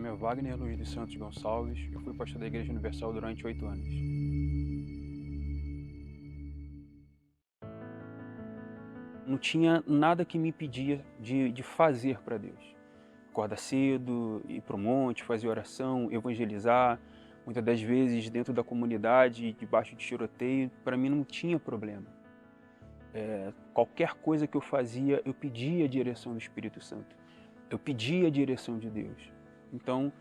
nome é Wagner Luiz dos Santos Gonçalves. Eu fui pastor da Igreja Universal durante 8 anos. Não tinha nada que me impedia de fazer para Deus. Acordar cedo, ir para o monte, fazer oração, evangelizar. Muitas das vezes dentro da comunidade, debaixo de tiroteio, para mim não tinha problema. Qualquer coisa que eu fazia, eu pedia a direção do Espírito Santo. Eu pedia a direção de Deus. Então,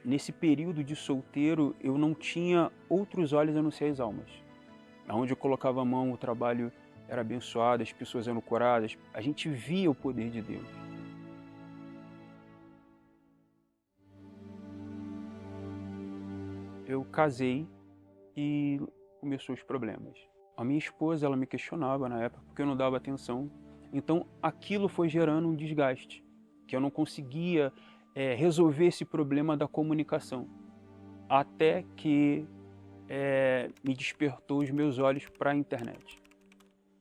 nesse período de solteiro, eu não tinha outros olhos a não ser as almas. Onde eu colocava a mão, o trabalho era abençoado, as pessoas eram curadas. A gente via o poder de Deus. Eu casei e começou os problemas. A minha esposa, ela me questionava na época porque eu não dava atenção. Então, aquilo foi gerando um desgaste, que eu não conseguia resolver esse problema da comunicação. Até que me despertou os meus olhos para a internet.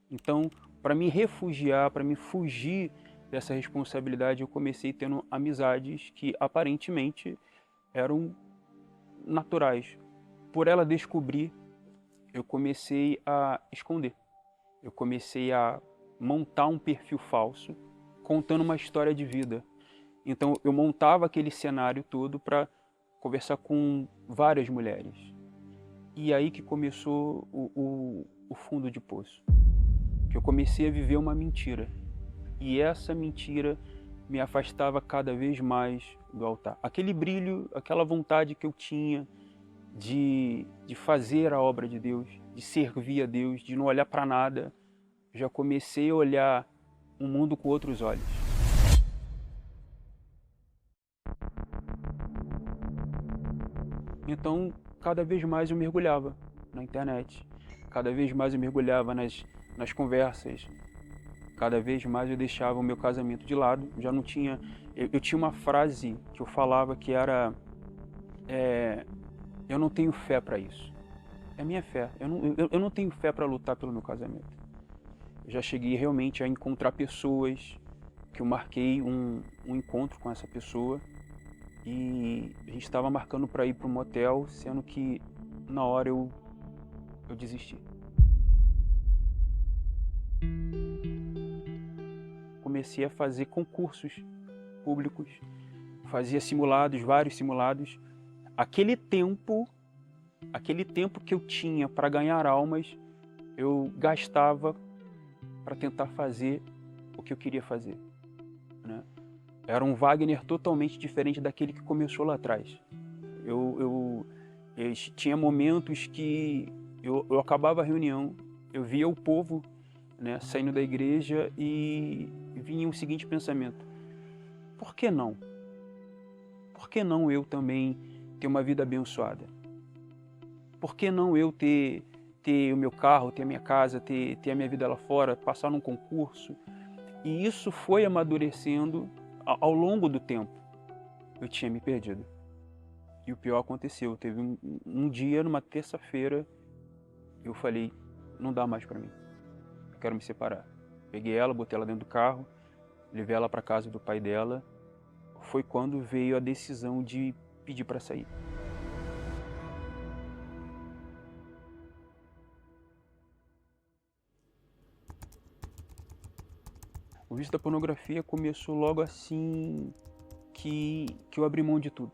Então, para me refugiar, para me fugir dessa responsabilidade, eu comecei tendo amizades que aparentemente eram naturais. Por ela descobrir, eu comecei a esconder. Eu comecei a montar um perfil falso, contando uma história de vida. Então, eu montava aquele cenário todo para conversar com várias mulheres. E aí que começou o fundo de poço. Que eu comecei a viver uma mentira. E essa mentira me afastava cada vez mais do altar. Aquele brilho, aquela vontade que eu tinha de fazer a obra de Deus, de servir a Deus, de não olhar para nada, já comecei a olhar o mundo com outros olhos. Então, cada vez mais eu mergulhava na internet, cada vez mais eu mergulhava nas conversas, cada vez mais eu deixava o meu casamento de lado. Já não tinha... Eu tinha uma frase que eu falava que era... eu não tenho fé para isso. É minha fé. Eu não tenho fé para lutar pelo meu casamento. Eu já cheguei realmente a encontrar pessoas que eu marquei um encontro com essa pessoa e a gente estava marcando para ir para um motel, sendo que na hora eu desisti. Comecei a fazer concursos públicos, fazia simulados, vários simulados. Aquele tempo que eu tinha para ganhar almas, eu gastava para tentar fazer o que eu queria fazer, né? Era um Wagner totalmente diferente daquele que começou lá atrás. Eu tinha momentos que eu acabava a reunião, eu via o povo, né, saindo da igreja e vinha o seguinte pensamento: por que não? Por que não eu também ter uma vida abençoada? Por que não eu ter o meu carro, ter a minha casa, ter a minha vida lá fora, passar num concurso? E isso foi amadurecendo ao longo do tempo. Eu tinha me perdido. E o pior aconteceu. Teve um dia, numa terça-feira, eu falei: não dá mais para mim. Eu quero me separar. Peguei ela, botei ela dentro do carro, levei ela para casa do pai dela. Foi quando veio a decisão de pedir para sair. O vício da pornografia começou logo assim que eu abri mão de tudo.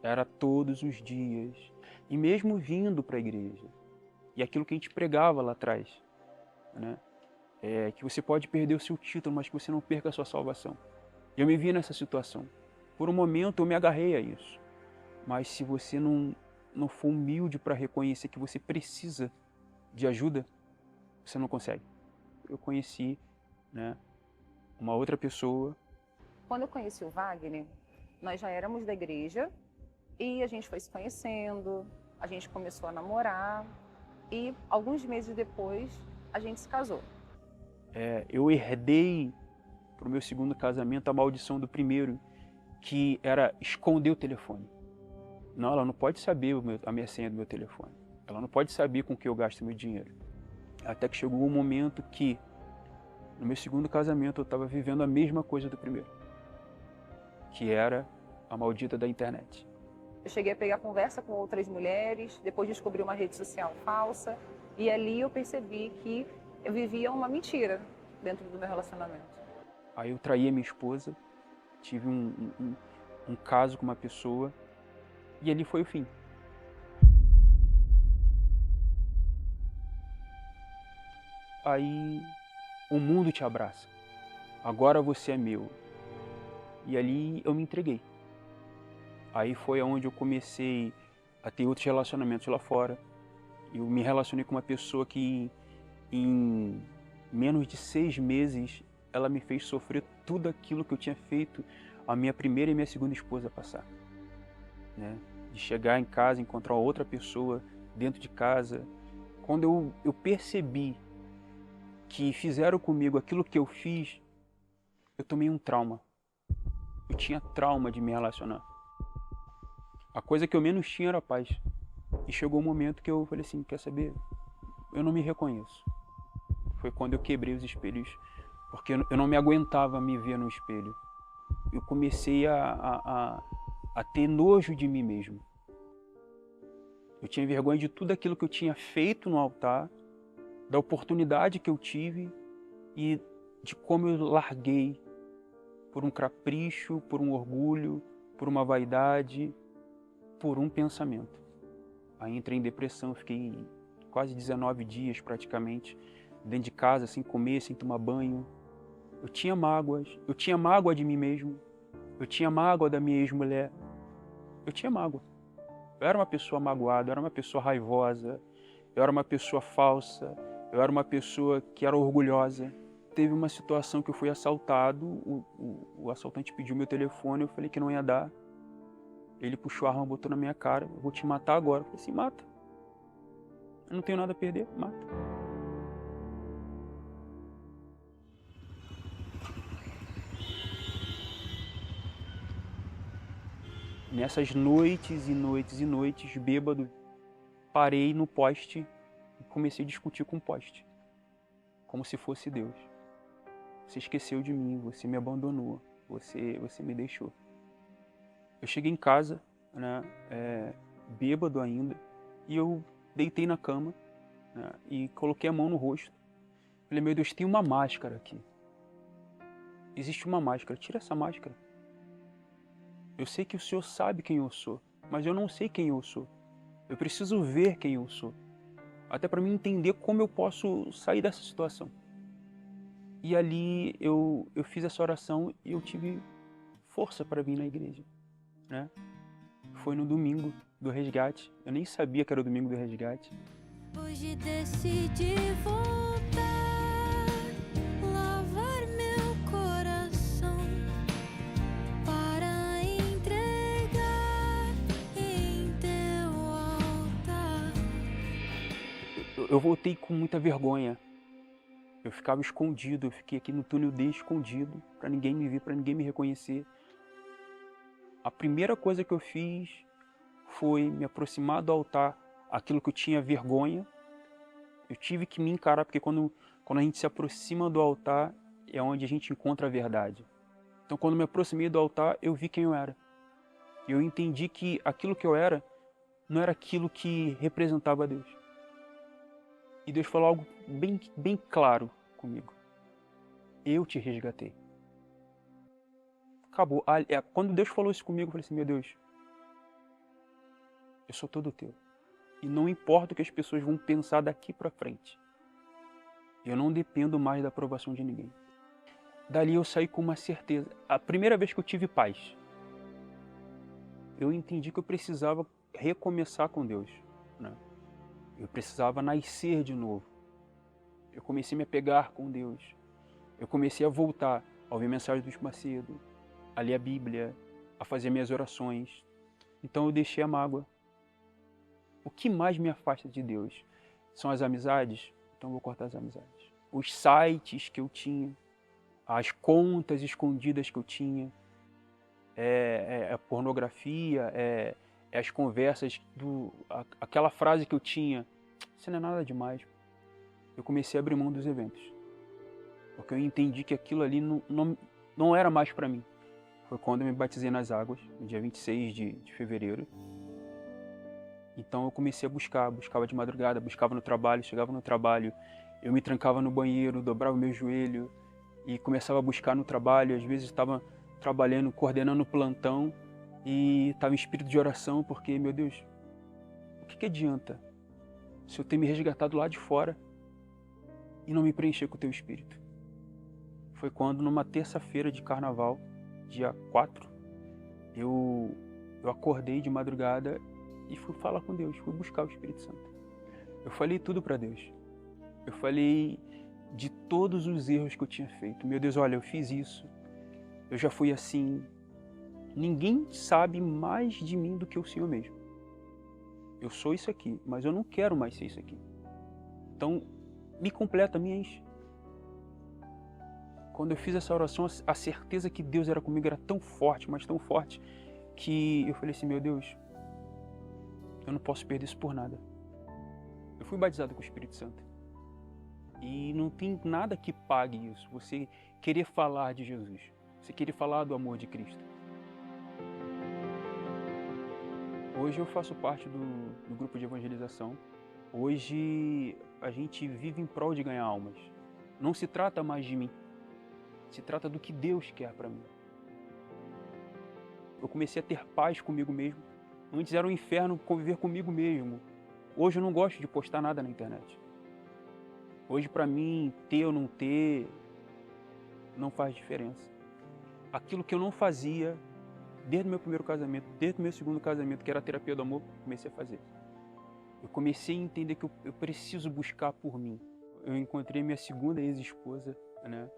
Era todos os dias. E mesmo vindo para a igreja. E aquilo que a gente pregava lá atrás, né? Que você pode perder o seu título, mas que você não perca a sua salvação. Eu me vi nessa situação. Por um momento eu me agarrei a isso. Mas se você não for humilde para reconhecer que você precisa de ajuda, você não consegue. Eu conheci, né, uma outra pessoa. Quando eu conheci o Wagner, nós já éramos da igreja e a gente foi se conhecendo, a gente começou a namorar e alguns meses depois a gente se casou. Eu herdei para o meu segundo casamento a maldição do primeiro, que era esconder o telefone. Não, ela não pode saber a minha senha do meu telefone. Ela não pode saber com que eu gasto meu dinheiro. Até que chegou um momento que, no meu segundo casamento, eu estava vivendo a mesma coisa do primeiro. Que era a maldita da internet. Eu cheguei a pegar conversa com outras mulheres, depois descobri uma rede social falsa, e ali eu percebi que eu vivia uma mentira dentro do meu relacionamento. Aí eu traí a minha esposa, tive um caso com uma pessoa, e ali foi o fim. Aí o mundo te abraça. Agora você é meu. E ali eu me entreguei. Aí foi onde eu comecei a ter outros relacionamentos lá fora. Eu me relacionei com uma pessoa que em menos de 6 meses ela me fez sofrer tudo aquilo que eu tinha feito a minha primeira e minha segunda esposa passar. Né? De chegar em casa, encontrar outra pessoa dentro de casa. Quando eu percebi que fizeram comigo aquilo que eu fiz, eu tomei um trauma. Eu tinha trauma de me relacionar. A coisa que eu menos tinha era paz. E chegou um momento que eu falei assim, quer saber? Eu não me reconheço. Foi quando eu quebrei os espelhos, porque eu não me aguentava me ver no espelho. Eu comecei a ter nojo de mim mesmo. Eu tinha vergonha de tudo aquilo que eu tinha feito no altar, da oportunidade que eu tive e de como eu larguei por um capricho, por um orgulho, por uma vaidade, por um pensamento. Aí entrei em depressão, fiquei quase 19 dias praticamente, dentro de casa, sem comer, sem tomar banho. Eu tinha mágoas, eu tinha mágoa de mim mesmo, eu tinha mágoa da minha ex-mulher, eu tinha mágoa. Eu era uma pessoa magoada, eu era uma pessoa raivosa, eu era uma pessoa falsa, eu era uma pessoa que era orgulhosa. Teve uma situação que eu fui assaltado, o assaltante pediu meu telefone, eu falei que não ia dar. Ele puxou a arma, botou na minha cara, eu vou te matar agora. Eu falei assim, mata. Eu não tenho nada a perder, mata. Nessas noites e noites e noites, bêbado, parei no poste e comecei a discutir com o poste. Como se fosse Deus. Você esqueceu de mim, você me abandonou, você me deixou. Eu cheguei em casa, né, bêbado ainda, e eu deitei na cama, né, e coloquei a mão no rosto. Falei, meu Deus, tem uma máscara aqui. Existe uma máscara, tira essa máscara. Eu sei que o Senhor sabe quem eu sou, mas eu não sei quem eu sou. Eu preciso ver quem eu sou, até para mim entender como eu posso sair dessa situação. E ali eu fiz essa oração e eu tive força para vir na igreja, né? Foi no domingo do resgate. Eu nem sabia que era o domingo do resgate. Hoje decidi voltar, lavar meu coração para entregar em teu altar. Eu voltei com muita vergonha. Eu ficava escondido, eu fiquei aqui no túnel D escondido, para ninguém me ver, para ninguém me reconhecer. A primeira coisa que eu fiz foi me aproximar do altar, aquilo que eu tinha vergonha. Eu tive que me encarar, porque quando a gente se aproxima do altar, é onde a gente encontra a verdade. Então, quando me aproximei do altar, eu vi quem eu era. E eu entendi que aquilo que eu era, não era aquilo que representava Deus. E Deus falou algo bem claro comigo. Eu te resgatei. Acabou. Quando Deus falou isso comigo, eu falei assim, meu Deus, eu sou todo teu. E não importa o que as pessoas vão pensar daqui para frente. Eu não dependo mais da aprovação de ninguém. Dali eu saí com uma certeza. A primeira vez que eu tive paz, eu entendi que eu precisava recomeçar com Deus, né? Eu precisava nascer de novo. Eu comecei a me apegar com Deus. Eu comecei a voltar a ouvir mensagens do Bispo Macedo, a ler a Bíblia, a fazer minhas orações. Então eu deixei a mágoa. O que mais me afasta de Deus? São as amizades? Então eu vou cortar as amizades. Os sites que eu tinha, as contas escondidas que eu tinha, a pornografia, as conversas, aquela frase que eu tinha, isso não é nada demais. Eu comecei a abrir mão dos eventos, porque eu entendi que aquilo ali não era mais para mim. Foi quando eu me batizei nas águas, no dia 26 de fevereiro. Então eu comecei a buscava de madrugada, buscava no trabalho, chegava no trabalho, eu me trancava no banheiro, dobrava o meu joelho e começava a buscar no trabalho. Às vezes estava trabalhando, coordenando o plantão e estava em espírito de oração, porque, meu Deus, o que adianta se eu ter me resgatado lá de fora e não me preencher com o teu espírito? Foi quando, numa terça-feira de carnaval, dia 4, eu acordei de madrugada e fui falar com Deus, fui buscar o Espírito Santo. Eu falei tudo para Deus. Eu falei de todos os erros que eu tinha feito. Meu Deus, olha, eu fiz isso. Eu já fui assim. Ninguém sabe mais de mim do que o Senhor mesmo. Eu sou isso aqui, mas eu não quero mais ser isso aqui. Então, me completa, me enche. Quando eu fiz essa oração, a certeza que Deus era comigo era tão forte, mas tão forte, que eu falei assim, meu Deus, eu não posso perder isso por nada. Eu fui batizado com o Espírito Santo. E não tem nada que pague isso. Você querer falar de Jesus. Você querer falar do amor de Cristo. Hoje eu faço parte do grupo de evangelização. Hoje a gente vive em prol de ganhar almas. Não se trata mais de mim. Se trata do que Deus quer para mim. Eu comecei a ter paz comigo mesmo. Antes era um inferno conviver comigo mesmo. Hoje eu não gosto de postar nada na internet. Hoje para mim, ter ou não ter, não faz diferença. Aquilo que eu não fazia desde o meu primeiro casamento, desde o meu segundo casamento, que era a terapia do amor, comecei a fazer. Eu comecei a entender que eu preciso buscar por mim. Eu encontrei minha segunda ex-esposa, né?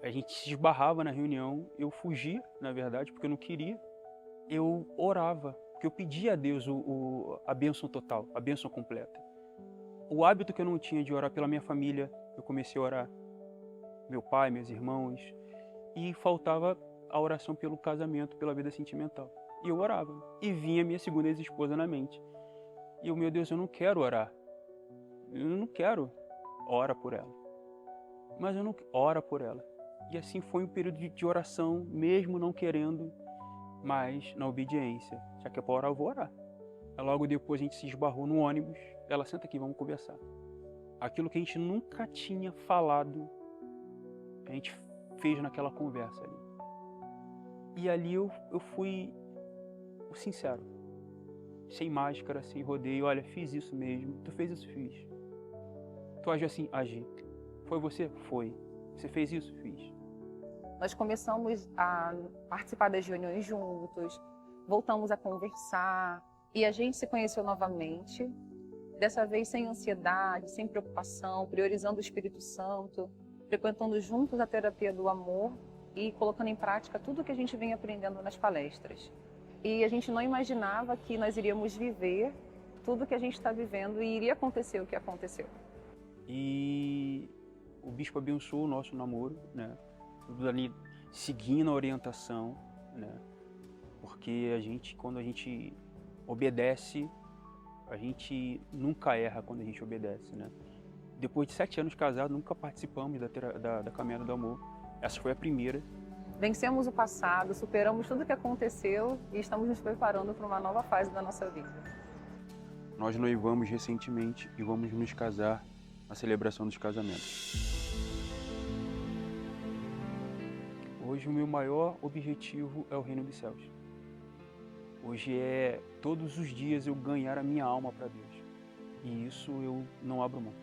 A gente se esbarrava na reunião, eu fugia, na verdade, porque eu não queria. Eu orava, porque eu pedia a Deus a bênção total, a bênção completa. O hábito que eu não tinha de orar pela minha família, eu comecei a orar. Meu pai, meus irmãos. E faltava a oração pelo casamento, pela vida sentimental. E eu orava. E vinha minha segunda ex-esposa na mente. E eu, meu Deus, eu não quero orar. Eu não quero. Ora por ela. Mas eu não ora por ela. E assim foi um período de oração, mesmo não querendo, mas na obediência. Já que é para orar, eu vou orar. Logo depois a gente se esbarrou no ônibus. Ela, senta aqui, vamos conversar. Aquilo que a gente nunca tinha falado, a gente fez naquela conversa ali. E ali eu fui o sincero. Sem máscara, sem rodeio. Olha, fiz isso mesmo. Tu fez isso? Fiz. Tu agiu assim? Agi. Foi você? Foi. Você fez isso? Fiz. Nós começamos a participar das reuniões juntos, voltamos a conversar e a gente se conheceu novamente, dessa vez sem ansiedade, sem preocupação, priorizando o Espírito Santo, frequentando juntos a terapia do amor e colocando em prática tudo que a gente vem aprendendo nas palestras. E a gente não imaginava que nós iríamos viver tudo que a gente está vivendo e iria acontecer o que aconteceu. E o bispo abençoou o nosso namoro, né? Tudo ali seguindo a orientação, né? Porque quando a gente obedece, a gente nunca erra quando a gente obedece, né? Depois de 7 anos casados, nunca participamos da Caminhada do Amor. Essa foi a primeira. Vencemos o passado, superamos tudo o que aconteceu e estamos nos preparando para uma nova fase da nossa vida. Nós noivamos recentemente e vamos nos casar na celebração dos casamentos. Hoje o meu maior objetivo é o reino dos céus. Hoje todos os dias eu ganhar a minha alma para Deus. E isso eu não abro mão.